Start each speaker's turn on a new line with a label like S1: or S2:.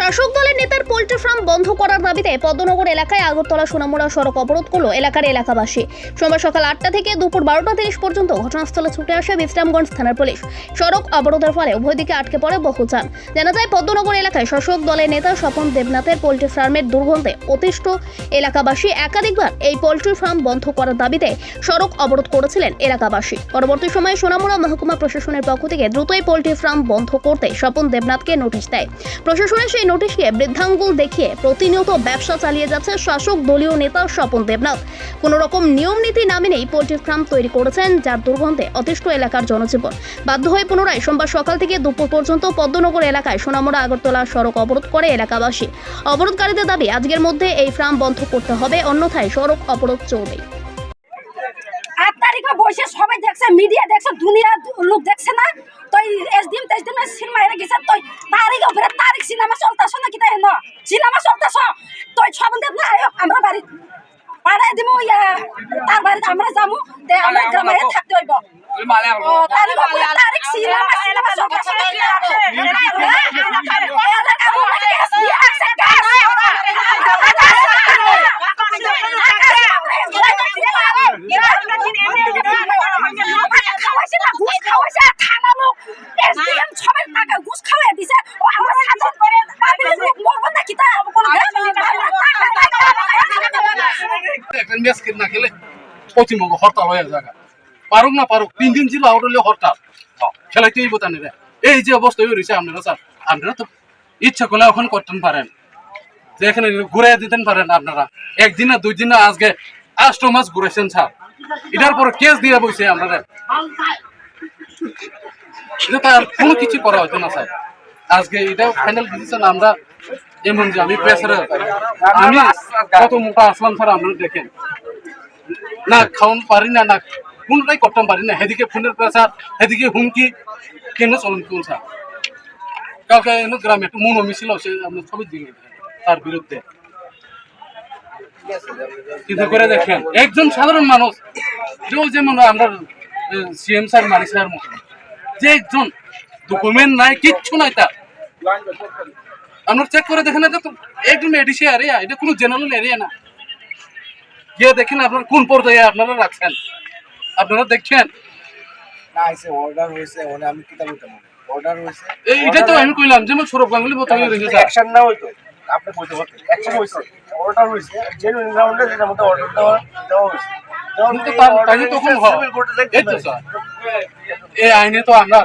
S1: শাসক দলের নেতার পোল্ট্রি ফার্ম বন্ধ করার দাবিতে পদ্মনগর এলাকায় আগরতলা সোনামুড়া সড়ক অবরোধ করল এলাকাবাসী। সোমবার সকাল 8টা থেকে দুপুর 12:30 পর্যন্ত ঘটনাস্থলে ছুটে আসে বিশ্রামগঞ্জ থানার পুলিশ। সড়ক অবরোধের ফলে উভয় দিকে আটকে পড়ে বহুযান। জানা যায়, পদ্মনগর এলাকায় শাসক দলের নেতা স্বপন দেবনাথের পোল্ট্রি ফার্মের দুর্গন্ধে অতিষ্ঠ এলাকাবাসী একাধিকবার এই পোল্ট্রি ফার্ম বন্ধ করার দাবিতে সড়ক অবরোধ করেছিলেন এলাকাবাসী। পরবর্তী সময়ে সোনামুড়া মহকুমা প্রশাসনের পক্ষ থেকে দ্রুতই পোল্ট্রি ফার্ম বন্ধ করতে স্বপন দেবনাথকে নোটিশ দেয়। প্রশাসনের সেই নোটিশকে বৃদ্ধাঙ্গুল দেখিয়ে প্রতিনিয়ত ব্যবসা চালিয়ে যাচ্ছে শাসক দলীয় নেতা স্বপন দেবনাথ। কোনো রকম নিয়ম নীতি না মেনেই পোল্ট্রি ফার্ম তৈরি করেছেন, যার দুর্গন্ধে অতিষ্ঠ এলাকার জনজীবন। বাধ্য হয়ে পুনরায় সোমবার সকাল থেকে দুপুর পর্যন্ত পদ্মনগর এলাকায় সোনামুড়া আগরতলা সড়ক অবরোধ করে এলাকাবাসী। অবরোধকারীদের দাবি, আজকের মধ্যে এই ফার্ম বন্ধ করতে হবে, অন্যথায় সড়ক অবরোধ চলবে।
S2: 8 তারিখে বসে সবাই দেখছে, মিডিয়া দেখছে, দুনিয়া লোক দেখছে না। তো এসডিএম তেসডিএম সিনেমা এর গেছে, তো তারিখে উপরে তারিখ সিনেমা চলতেছ না, কিতা হেন সিনেমা চলতেছ। তো সব দেব না, আয়ো আমরা বাড়ি পাড়ায় দিব, তার বাড়িতে আমরা যাবো, তে আমরা গ্রামে থাকতে হইব। তারিখ উপরে তারিখ সিনেমা চলতেছ না,
S3: না খেলে পশ্চিমবঙ্গ হরতাল হয়ে যাবে, পারুক না পারুক 3 দিন ছিল আউট হলে হরতাল খেলাইতেই বোতানি রে। এই যে অবস্থা হয়েছে আপনারা স্যার, আপনারা তো ইচ্ছা করলে এখন করতে পারেন, যে এখানে ঘুরে দিতেন পারেন। আপনারা একদিন না 2 দিন না আজকে 8 মাস ঘুরেছেন স্যার, এটার পরে কেস দিয়ে বসে আপনারা। এটা তো আর কোনো কিছু করা হতো না স্যার। আজকে এটা ফাইনাল ডিসিশন আমরা এমন যে আমি প্রেসারে আমি কত মোটা আসলাম স্যার, আপনারা দেখেন না, খাওয়ান পারি না, না কোনটাই করতে পারি না। সেদিকে ফোনের প্রেসার, সেদিকে হুমকি, কেন চলুন কোন স্যার। কালকে গ্রামে একটু মনো মিছিল সে আপনার ছবি দিল তার বিরুদ্ধে। চিন্তা করে দেখেন, একজন সাধারণ মানুষ, যেমন আমরা সিএম স্যার মানি স্যার মতো, যে একজন ডকুমেন্ট নাই, কিচ্ছু নাই তার, আপনার চেক করে দেখেন, এটা তো একদম এডিসি এরিয়া, এটা কোনো জেনারেল এরিয়া না। গিয়ে দেখেন আপনার কোন পর্যায়ে আপনারা রাখছেন, আপনারা দেখছেন। এটা তো আমি কইলাম, যেমন সৌরভ গাঙ্গুলি মতো
S4: অ্যাকশন না হইতো, আপনি কইতে পারতেন অ্যাকশন হইছে, অর্ডার হইছে, জেনুইন রাউন্ডে যেটা মতো অর্ডার দেওয়া হইছে।
S3: তখন এই আইনে তো আমরা